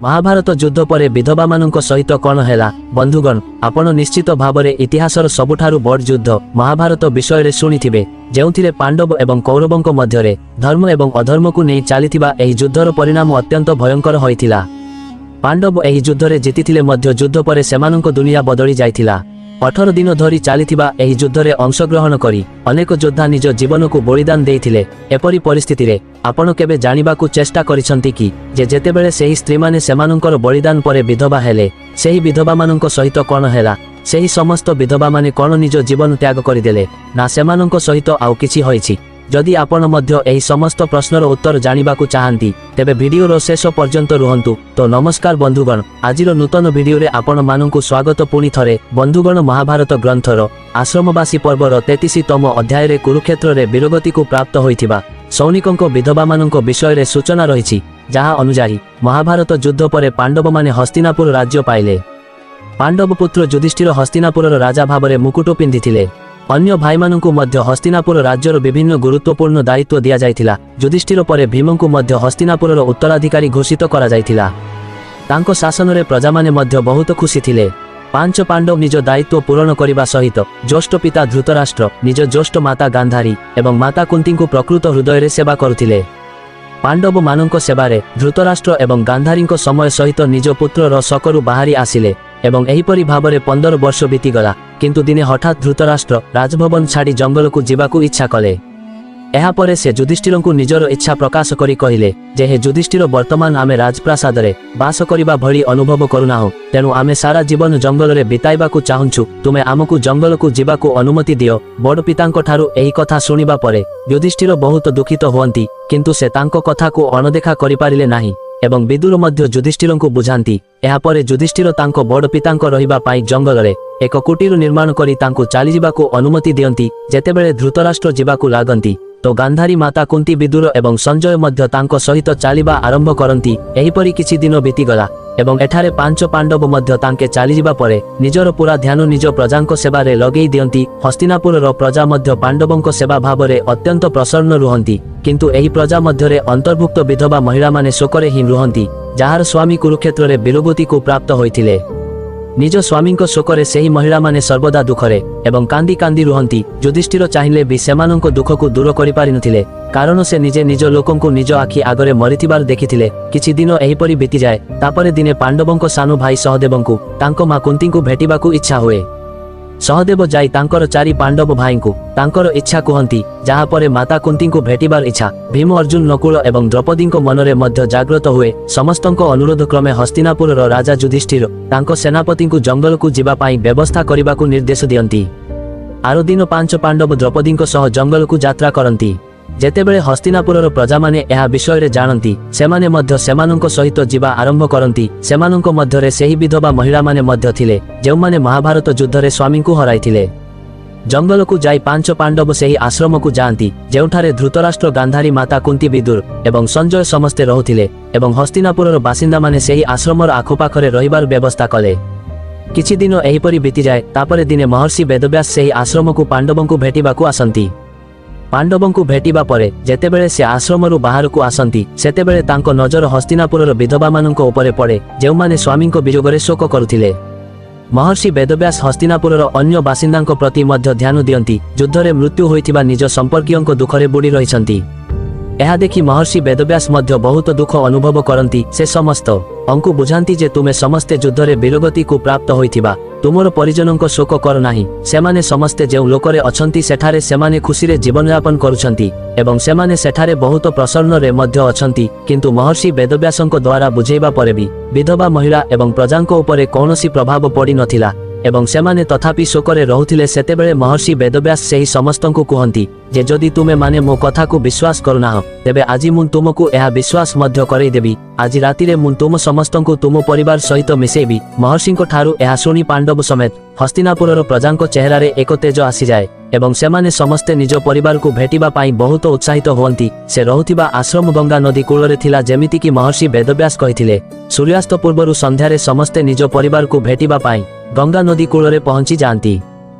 महाभारत युद्ध पर विधवा मानक सहित कौन है बंधुगण आपण निश्चित भाव में इतिहासर सबुठारु बड़ युद्ध महाभारत विषय शुणिथिबे जेउथिरे पांडव एवं कौरवों मध्य धर्म एवं अधर्म को नहीं चलीथिबा एही युद्धर परिणाम अत्यंत भयंकर होइथिला। पांडव एही युद्धरे जीतिथिले मध्य युद्ध पर सेमानंक दुनिया बदली जाइथिला। 18 दिन धरी चलीथिबा एही युद्धरे अंशग्रहण करी अनेक योद्धा निज जीवन को बलिदान देइथिले। एपरि परिस्थिति रे आपण केबे जानिबाकू चेष्टा करिसंती कि जे जेतेबेले सेही स्त्री माने सेमानंकर बलिदान परे विधवा हेले सेही विधवा मानक सहित कौन हैला सेही समस्त विधवा माने कौन निज जीवन त्याग करदेले ना सेमानंक सहित आउ किछि होइछि। जदि आपण मध्य एही समस्त प्रश्नर उत्तर जानिबाकू चाहंती तेबे भिडियोर शेष पर्यंत रुहंतु। तो नमस्कार बंधुगण, आजिर नूतन भिडियो रे आपण मानकू स्वागत पुणी थरे। बंधुगण, महाभारत ग्रंथर आश्रमवासी पर्वर 33तम अध्याय रे कुरुक्षेत्र रे वीरगति को प्राप्त होइथिबा सैनिकंक विधवा मानक विषय रे सूचना रहिछि। जहाँ अनुसारी महाभारत युद्ध पर पांडव माने हस्तिनापुर राज्य पाइले। पांडव पुत्र युधिष्ठिर हस्तिनापुर राजा भाव में मुकुट पिंधिथिले। अन्य भाई मानकू मध्य हस्तिनापुर राज्यर विभिन्न गुरुत्वपूर्ण दायित्व दिया जाइथिला। युधिष्ठिर परे भीम को मध्य हस्तिनापुर उत्तराधिकारी घोषित करा जाइथिला। तांको शासन रे प्रजा माने मध्य बहुत खुशी थिले। 5 पांडव निज दायित्व पूरण करने सहित ज्येष्ठ पिता धृतराष्ट्र निज ज्येष्ठ माता गांधारी एवं माता कुंती को प्रकृत हृदय रे सेवा करुथिले। पांडव मानक सेवारे धृतराष्ट्र एवं गांधारी समय सहित निज पुत्रर शकरु बाहरी आसिले एवं एहीपरि भावरे 15 वर्ष बीतीगला। किंतु दिने हठात धृतराष्ट्र राजभवन छाड़ी जंगल को जीवाकू इच्छा कले। एहापरे से युधिष्ठिर को निजर इच्छा प्रकाश करी कहिले जे हे युधिष्ठिर वर्तमान आमे राजप्रासाद रे बास करिबा भली अनुभव करुनाहु, तेणु आमे सारा जीवन जंगल रे बिताइबाकू चाहुंछु। तुमे आमकू जंगल को जीवाकू अनुमति दियो। बड़ पितांक ठारू एही कथा सुनिबा परे युधिष्ठिर बहुत दुखित हुअंती, किंतु से तांको कथा को अनदेखा करि पारिले नाही एवं विदुर मध्य युधिष्ठिर को बुझांती। एहापरे युधिष्ठिर तांको बड़ पितांक रहिबा पाई जंगल रे एक कुटीर निर्माण करी तांको चाली जीवाकू अनुमति दियंती। जेतेबेले धृतराष्ट्र जीवाकू लागंती तो गांधारी माता कुंती विदुर एवं संजय मध्य तांको सहित चालिबा आरंभ करंती। एहीपरि किछि दिन बीतीगला एवं एठारे 5 पांडव मध्य तांके चाली जीवा परे निजर पूरा ध्यान निज प्रजांक सेवारे लगेई दियंती। हस्तिनापुरर प्रजा मध्य पांडवंक सेवा भावरे अत्यंत प्रसन्न रुहंती, किंतु एही प्रजा मध्यरे अंतर्भुक्त विधवा महिला माने शोकरे ही रुहंती जार स्वामी कुरुक्षेत्र रे वीरगति को प्राप्त होइथिले। निज स्वामी शोकरे सेही महिला माने सर्वदा दुखरे एवं कांदी कांदी रुहंती। युधिष्ठिर चाहिए भी सेमानंक दुख को दूर करि पारि नथिले, कारण से निजे निज लोकंकु निज आखि आगरे मरिथिबार देखिथिले। किछि दिन एहीपरि बीती जाए। तापरे दिने पांडवंक सानु भाई सहदेवंकु तांको मा कुंतींकु भेटिबाकू इच्छा हुए। सहदेव जाई तांकर 4 पांडव भाईंकु तांकर इच्छा कहंती, जहाँ परे माता कुंती को भेटिबार इच्छा भीम अर्जुन नकुल एवं द्रौपदी मनरे मध्य जागृत हुए। समस्तंक अनुरोध क्रमे हस्तिनापुर राजा युधिष्ठिर तांको सेनापति को जंगल को जीवा पाई व्यवस्था करबाकू निर्देश दियंती। आरो दिन 5 पांडव द्रौपदी सह जंगल को यात्रा करंती। जेतेबेले हस्तिनापुरर प्रजा माने एहा विषय रे जानंती सेमाने मध्य सेमानंक सहित जीवा आरंभ करंती। सेमानंक मध्यरे सेही विधवा महिला माने मध्य थिले जेउ माने महाभारत युद्ध रे स्वामी को हराइथिले। जंगल को जाई 5 पांडव सेही आश्रम को जाती जेउठारे धृतराष्ट्र गांधारी माता कुंती विदुर एवं संजय समस्ते रहुथिले एवं हस्तिनापुरर बासिंदा माने सेही आश्रमर आखपाखरे रहिबार व्यवस्था कले। किछि दिन एहीपरि बीती जाए। तापरे दिने महर्षि वेदव्यास सेही आश्रम को पांडवंकु भेटिबाकू आसंती। पांडवंकु भेटिबा परे जेतेबेले से आश्रमरु बाहर को आसंती सेतेबेले तांको नजर हस्तिनापुरर विधवा मानक उपरे पड़े जेउमाने स्वामींको वियोगरे शोक करुथिले। महर्षि वेदव्यास हस्तिनापुरर अन्य बासिंदांक प्रति मध्य ध्यान दियंती। युद्धरे मृत्यु होइथिबा निज संपर्कीयंक दुखरे बुड़ी रहिसंती। एहा देखि महर्षि वेदव्यास मध्य बहुत दुख अनुभव करंती। से समस्त अंकु बुझांती जे तुमे समस्ते युद्धरे वीरगति को प्राप्त होइथिबा तुमर परिजनंक शोक कर नाही। सेमाने समस्ते जेउ लोकरे अछंती सेठारे सेमाने खुशीरे जीवन यापन करुछंती एवं सेमाने सेठारे बहुत प्रसन्न रे मध्य अछंती। किंतु महर्षि वेदव्यासंक द्वारा बुझेइबा परे भी विधवा महिला एवं प्रजांक उपरे कौनसी प्रभाव पड़ी नथिला एवं सेमाने तथापि शोकरे रहुथिले। सेतेबेले महर्षि वेदव्यास सेही समस्तंकु कहंती जे जदि तुमे माने मो कथा को विश्वास करुनाह तेबे आजि मु तुमको एहा विश्वास मध्य करई देबी। आज रातिरे मु तुम समस्तंकु तुम परिवार सहित मिसेबी। महर्षिंक ठारू एहा सुनी पांडव समेत हस्तिनापुरर प्रजांक चेहरा रे एक तेज आसी जाए एवं सेमाने समस्ते निज परिवार को भेटिबा पाई बहुत उत्साहित हुअंती। से रहुथिबा आश्रम गंगा नदी कूଳରେ थिला जेमिति कि महर्षि वेदव्यास कहिथिले। सूर्यास्त पूर्वरु संध्यारे समस्ते निज परिवार को भेटिबा पाई गंगा नदी कूଳରେ पहुंची जाती।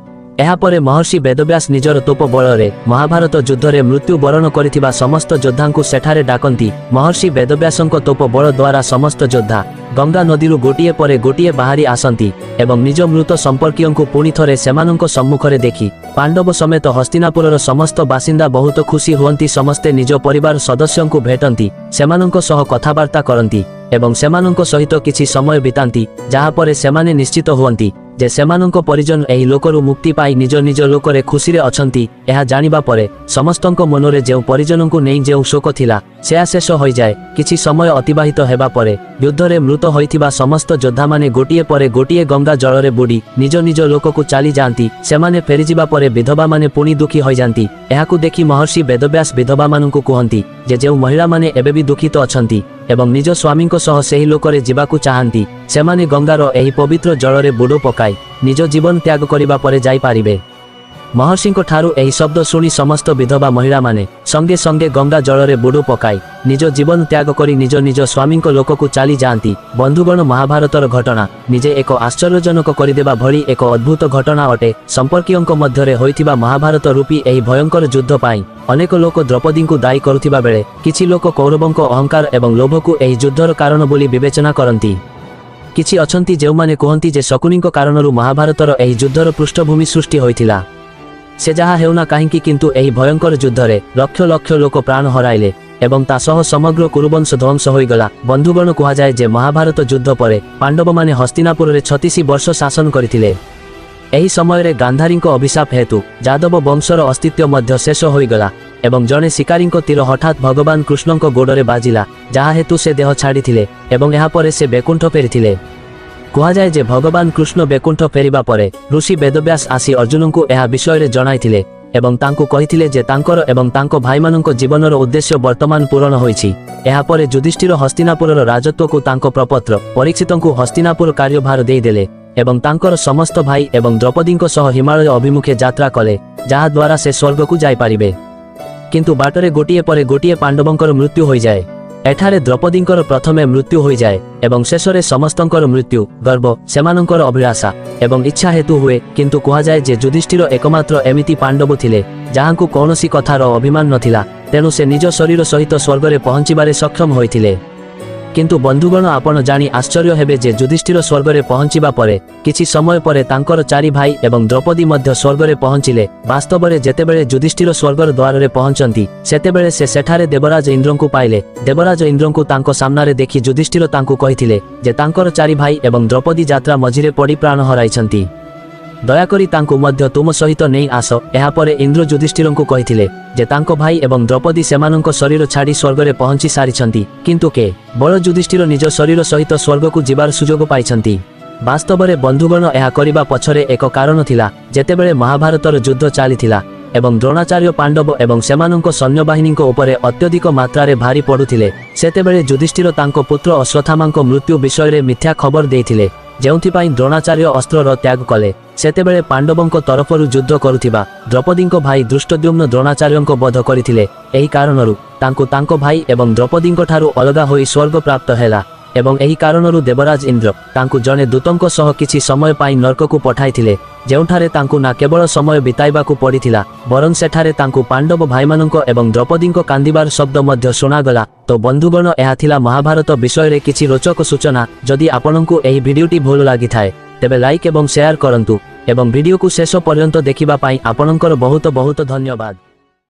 ଏହାପରେ ମହର୍ଷି ବେଦବ୍ୟାସ ନିଜର ତୋପ ବଳରେ ମହାଭାରତ ଯୁଦ୍ଧରେ ମୃତ୍ୟୁ ବରଣ କରିଥିବା ସମସ୍ତ ଯୋଦ୍ଧାଙ୍କୁ ସେଠାରେ ଡାକନ୍ତି। ମହର୍ଷି ବେଦବ୍ୟାସଙ୍କ ତୋପ ବଳ ଦ୍ୱାରା ସମସ୍ତ ଯୋଦ୍ଧା ଗଙ୍ଗା ନଦୀରୁ ଗୋଟିଏ ପରେ ଗୋଟିଏ ବାହାରି ଆସନ୍ତି ଏବଂ ନିଜ ମୃତ ସମ୍ପର୍କୀୟଙ୍କୁ ପୁଣି ଥରେ ସେମାନଙ୍କ ସମ୍ମୁଖରେ ଦେଖି ପାଣ୍ଡବ ସମେତ ହସ୍ତିନାପୁରର ସମସ୍ତ ବାସିନ୍ଦା ବହୁତ ଖୁସି ହୁଅନ୍ତି। ସମସ୍ତେ ନିଜ ପରିବାର ସଦସ୍ୟଙ୍କୁ ଭେଟନ୍ତି, ସେମାନଙ୍କ ସହ କଥାବାର୍ତ୍ତା କରନ୍ତି ଏବଂ ସେମାନଙ୍କ ସହିତ କିଛି ସମୟ ବିତାନ୍ତି, ଯାହାପରେ ସେମାନେ ନିଶ୍ଚିତ ହୁଅନ୍ତି ଯେ ସେମାନଙ୍କ ପରିଜନ ଏହି ଲୋକରୁ ମୁକ୍ତି ପାଇ ନିଜ ନିଜ ଲୋକରେ ଖୁସିରେ ଅଛନ୍ତି। ଏହା ଜାଣିବା ପରେ ସମସ୍ତଙ୍କ ମନରେ ଯେଉଁ ପରିଜନଙ୍କୁ ନେଇ ଯେଉଁ ଶୋକ ଥିଲା ସେହା ଶେଷ ହୋଇଯାଏ। କିଛି ସମୟ ଅତିବାହିତ ହେବା ପରେ ଯୁଦ୍ଧରେ ମୃତ ହୋଇଥିବା ସମସ୍ତ ଯୋଦ୍ଧାମାନେ ଗୋଟିଏ ପରେ ଗୋଟିଏ ଗଙ୍ଗା ଜଳରେ ବୁଡ଼ି ନିଜ ନିଜ ଲୋକକୁ ଚାଲି ଯାଆନ୍ତି। ସେମାନେ ଫେରିଯିବା ପରେ ବିଧବାମାନେ ପୁଣି ଦୁଃଖୀ ହୋଇଯାନ୍ତି। ଏହାକୁ ଦେଖି ମହର୍ଷି ବେଦବ୍ୟାସ ବିଧବାମାନଙ୍କୁ କୁହନ୍ତି ଯେ ଯେଉଁ ମହିଳାମାନେ ଏବେବି ଦୁଃଖିତ ଅଛନ୍ତି ଏବଂ ନିଜ ସ୍ୱାମୀଙ୍କ ସହ ସେହି ଲୋକରେ ଯିବାକୁ ଚାହାନ୍ତି, ସେମାନେ ଗଙ୍ଗାର ଏହି ପବିତ୍ର ଜଳରେ ବୁଡ଼ ପକାଇ ନିଜ ଜୀବନ ତ୍ୟାଗ କରିବା ପରେ ଯାଇପାରିବେ। ମହର୍ଷିଙ୍କ ଠାରୁ ଏହି ଶବ୍ଦ ଶୁଣି ସମସ୍ତ ବିଧବା ମହିଳାମାନେ ସଙ୍ଗେ ସଙ୍ଗେ ଗଙ୍ଗା ଜଳରେ ବୁଡ଼ ପକାଇ ନିଜ ଜୀବନ ତ୍ୟାଗ କରି ନିଜ ନିଜ ସ୍ୱାମୀଙ୍କ ଲୋକକୁ ଚାଲି ଯାଆନ୍ତି। ବନ୍ଧୁଗଣ, ମହାଭାରତର ଘଟଣା ନିଜେ ଏକ ଆଶ୍ଚର୍ଯ୍ୟଜନକ କରିଦେବା ଭଳି ଏକ ଅଦ୍ଭୁତ ଘଟଣା ଅଟେ। ସମ୍ପର୍କୀୟଙ୍କ ମଧ୍ୟରେ ହୋଇଥିବା ମହାଭାରତ ରୂପୀ ଏହି ଭୟଙ୍କର ଯୁଦ୍ଧ ପାଇଁ ଅନେକ ଲୋକ ଦ୍ରୌପଦୀଙ୍କୁ ଦାୟୀ କରୁଥିବା ବେଳେ କିଛି ଲୋକ କୌରବଙ୍କ ଅହଙ୍କାର ଏବଂ ଲୋଭକୁ ଏହି ଯୁଦ୍ଧର କାରଣ ବୋଲି ବିବେଚନା କରନ୍ତି। କିଛି ଅଛନ୍ତି ଯେଉଁମାନେ କୁହନ୍ତି ଯେ ଶକୁନିଙ୍କ କାରଣରୁ ମହାଭାରତର ଏହି ଯୁଦ୍ଧର ପୃଷ୍ଠଭୂମି ସୃଷ୍ଟି ହୋଇଥିଲା। ସେ ଯାହା ହେଉନା କାହିଁକି, କିନ୍ତୁ ଏହି ଭୟଙ୍କର ଯୁଦ୍ଧରେ ଲକ୍ଷ ଲକ୍ଷ ଲୋକ ପ୍ରାଣ ହରାଇଲେ ଏବଂ ତା ସହ ସମଗ୍ର କୁରୁବଂଶ ଧ୍ୱଂସ ହୋଇଗଲା। ବନ୍ଧୁଗଣ, କୁହାଯାଏ ଯେ ମହାଭାରତ ଯୁଦ୍ଧ ପରେ ପାଣ୍ଡବମାନେ ହସ୍ତିନାପୁରରେ 36 ବର୍ଷ ଶାସନ କରିଥିଲେ। ଏହି ସମୟରେ ଗାନ୍ଧାରୀଙ୍କ ଅଭିଶାପ ହେତୁ ଯାଦବ ବଂଶର ଅସ୍ତିତ୍ୱ ମଧ୍ୟ ଶେଷ ହୋଇଗଲା ଏବଂ ଜଣେ ଶିକାରୀଙ୍କ ତୀର ହଠାତ୍ ଭଗବାନ କୃଷ୍ଣଙ୍କ ଗୋଡ଼ରେ ବାଜିଲା, ଯାହା ହେତୁ ସେ ଦେହ ଛାଡ଼ିଥିଲେ ଏବଂ ଏହାପରେ ସେ ବୈକୁଣ୍ଠ ଫେରିଥିଲେ। କୁହାଯାଏ ଯେ ଭଗବାନ କୃଷ୍ଣ ବୈକୁଣ୍ଠ ଫେରିବା ପରେ ଋଷି ବେଦବ୍ୟାସ ଆସି ଅର୍ଜୁନଙ୍କୁ ଏହା ବିଷୟରେ ଜଣାଇଥିଲେ ଏବଂ ତାଙ୍କୁ କହିଥିଲେ ଯେ ତାଙ୍କର ଏବଂ ତାଙ୍କ ଭାଇମାନଙ୍କ ଜୀବନର ଉଦ୍ଦେଶ୍ୟ ବର୍ତ୍ତମାନ ପୂରଣ ହୋଇଛି। ଏହାପରେ ଯୁଧିଷ୍ଠିର ହସ୍ତିନାପୁରର ରାଜତ୍ୱକୁ ତାଙ୍କ ପ୍ରପତ୍ର ପରୀକ୍ଷିତଙ୍କୁ ହସ୍ତିନାପୁର କାର୍ଯ୍ୟଭାର ଦେଇଦେଲେ ଏବଂ ତାଙ୍କର ସମସ୍ତ ଭାଇ ଏବଂ ଦ୍ରୌପଦୀଙ୍କ ସହ ହିମାଳୟ ଅଭିମୁଖେ ଯାତ୍ରା କଲେ, ଯାହାଦ୍ୱାରା ସେ ସ୍ୱର୍ଗକୁ ଯାଇପାରିବେ। କିନ୍ତୁ ବାଟରେ ଗୋଟିଏ ପରେ ଗୋଟିଏ ପାଣ୍ଡବଙ୍କର ମୃତ୍ୟୁ ହୋଇଯାଏ। ଏଠାରେ ଦ୍ରୌପଦୀଙ୍କର ପ୍ରଥମେ ମୃତ୍ୟୁ ହୋଇଯାଏ ଏବଂ ଶେଷରେ ସମସ୍ତଙ୍କର ମୃତ୍ୟୁ ଗର୍ବ, ସେମାନଙ୍କର ଅଭିଳାଷା ଏବଂ ଇଚ୍ଛା ହେତୁ ହୁଏ। କିନ୍ତୁ କୁହାଯାଏ ଯେ ଯୁଧିଷ୍ଠିର એકમાત્ર ଏମିତି ପାଣ୍ଡବ ଥିଲେ ଯାହାଙ୍କୁ କୌଣସି କଥାର ଅଭିମାନ ନଥିଲା, ତେଣୁ ସେ ନିଜ ଶରୀର ସହିତ ସ୍ୱର୍ଗରେ ପହଞ୍ଚିବାରେ ସକ୍ଷମ ହୋଇଥିଲେ। କିନ୍ତୁ ବନ୍ଧୁଗଣ, ଆପଣ ଜାଣି ଆଶ୍ଚର୍ଯ୍ୟ ହେବେ ଯେ ଯୁଧିଷ୍ଠିର ସ୍ୱର୍ଗରେ ପହଞ୍ଚିବା ପରେ କିଛି ସମୟ ପରେ ତାଙ୍କର 4 ଭାଇ ଏବଂ ଦ୍ରୌପଦୀ ମଧ୍ୟ ସ୍ୱର୍ଗରେ ପହଞ୍ଚିଲେ। ବାସ୍ତବରେ ଯେତେବେଳେ ଯୁଧିଷ୍ଠିର ସ୍ୱର୍ଗର ଦ୍ୱାରରେ ପହଞ୍ଚନ୍ତି, ସେତେବେଳେ ସେ ସେଠାରେ ଦେବରାଜ ଇନ୍ଦ୍ରଙ୍କୁ ପାଇଲେ। ଦେବରାଜ ଇନ୍ଦ୍ରଙ୍କୁ ତାଙ୍କ ସାମ୍ନାରେ ଦେଖି ଯୁଧିଷ୍ଠିର ତାଙ୍କୁ କହିଥିଲେ ଯେ ତାଙ୍କର 4 ଭାଇ ଏବଂ ଦ୍ରୌପଦୀ ଯାତ୍ରା ମଝିରେ ପଡ଼ି ପ୍ରାଣ ହରାଇଛନ୍ତି, ଦୟାକରି ତାଙ୍କୁ ମଧ୍ୟ ତୁମ ସହିତ ନେଇ ଆସ। ଏହାପରେ ଇନ୍ଦ୍ର ଯୁଧିଷ୍ଠିରଙ୍କୁ କହିଥିଲେ ଯେ ତାଙ୍କ ଭାଇ ଏବଂ ଦ୍ରୌପଦୀ ସେମାନଙ୍କ ଶରୀର ଛାଡ଼ି ସ୍ୱର୍ଗରେ ପହଞ୍ଚି ସାରିଛନ୍ତି, କିନ୍ତୁ କେବଳ ଯୁଧିଷ୍ଠିର ନିଜ ଶରୀର ସହିତ ସ୍ୱର୍ଗକୁ ଯିବାର ସୁଯୋଗ ପାଇଛନ୍ତି। ବାସ୍ତବରେ ବନ୍ଧୁଗଣ, ଏହା କରିବା ପଛରେ ଏକ କାରଣ ଥିଲା। ଯେତେବେଳେ ମହାଭାରତର ଯୁଦ୍ଧ ଚାଲିଥିଲା ଏବଂ ଦ୍ରୋଣାଚାର୍ଯ୍ୟ ପାଣ୍ଡବ ଏବଂ ସେମାନଙ୍କ ସୈନ୍ୟବାହିନୀଙ୍କ ଉପରେ ଅତ୍ୟଧିକ ମାତ୍ରାରେ ଭାରି ପଡ଼ୁଥିଲେ, ସେତେବେଳେ ଯୁଧିଷ୍ଠିର ତାଙ୍କ ପୁତ୍ର ଅଶ୍ୱତ୍ଥାମାଙ୍କ ମୃତ୍ୟୁ ବିଷୟରେ ମିଥ୍ୟା ଖବର ଦେଇଥିଲେ, ଯେଉଁଥିପାଇଁ ଦ୍ରୋଣାଚାର୍ଯ୍ୟ ଅସ୍ତ୍ରର ତ୍ୟାଗ କଲେ। ସେତେବେଳେ ପାଣ୍ଡବଙ୍କ ତରଫରୁ ଯୁଦ୍ଧ କରୁଥିବା ଦ୍ରୌପଦୀଙ୍କ ଭାଇ ଦୃଷ୍ଟଦ୍ୟୁମ୍ନ ଦ୍ରୋଣାଚାର୍ଯ୍ୟଙ୍କ ବଧ କରିଥିଲେ। ଏହି କାରଣରୁ ତାଙ୍କୁ ତାଙ୍କ ଭାଇ ଏବଂ ଦ୍ରୌପଦୀଙ୍କ ଠାରୁ ଅଲଗା ହୋଇ ସ୍ୱର୍ଗ ପ୍ରାପ୍ତ ହେଲା ଏବଂ ଏହି କାରଣରୁ ଦେବରାଜ ଇନ୍ଦ୍ର ତାଙ୍କୁ ଜଣେ ଦୂତଙ୍କ ସହ କିଛି ସମୟ ପାଇଁ ନର୍କକୁ ପଠାଇଥିଲେ, ଯେଉଁଠାରେ ତାଙ୍କୁ ନା କେବଳ ସମୟ ବିତାଇବାକୁ ପଡ଼ିଥିଲା, ବରଂ ସେଠାରେ ତାଙ୍କୁ ପାଣ୍ଡବ ଭାଇମାନଙ୍କ ଏବଂ ଦ୍ରୌପଦୀଙ୍କ କାନ୍ଦିବାର ଶବ୍ଦ ମଧ୍ୟ ଶୁଣାଗଲା। ତ ବନ୍ଧୁଗଣ, ଏହା ଥିଲା ମହାଭାରତ ବିଷୟରେ କିଛି ରୋଚକ ସୂଚନା। ଯଦି ଆପଣଙ୍କୁ ଏହି ଭିଡ଼ିଓଟି ଭଲ ଲାଗିଥାଏ ତେବେ ଲାଇକ୍ ଏବଂ ସେୟାର କରନ୍ତୁ ଏବଂ ଭିଡ଼ିଓକୁ ଶେଷ ପର୍ଯ୍ୟନ୍ତ ଦେଖିବା ପାଇଁ ଆପଣଙ୍କର ବହୁତ ବହୁତ ଧନ୍ୟବାଦ।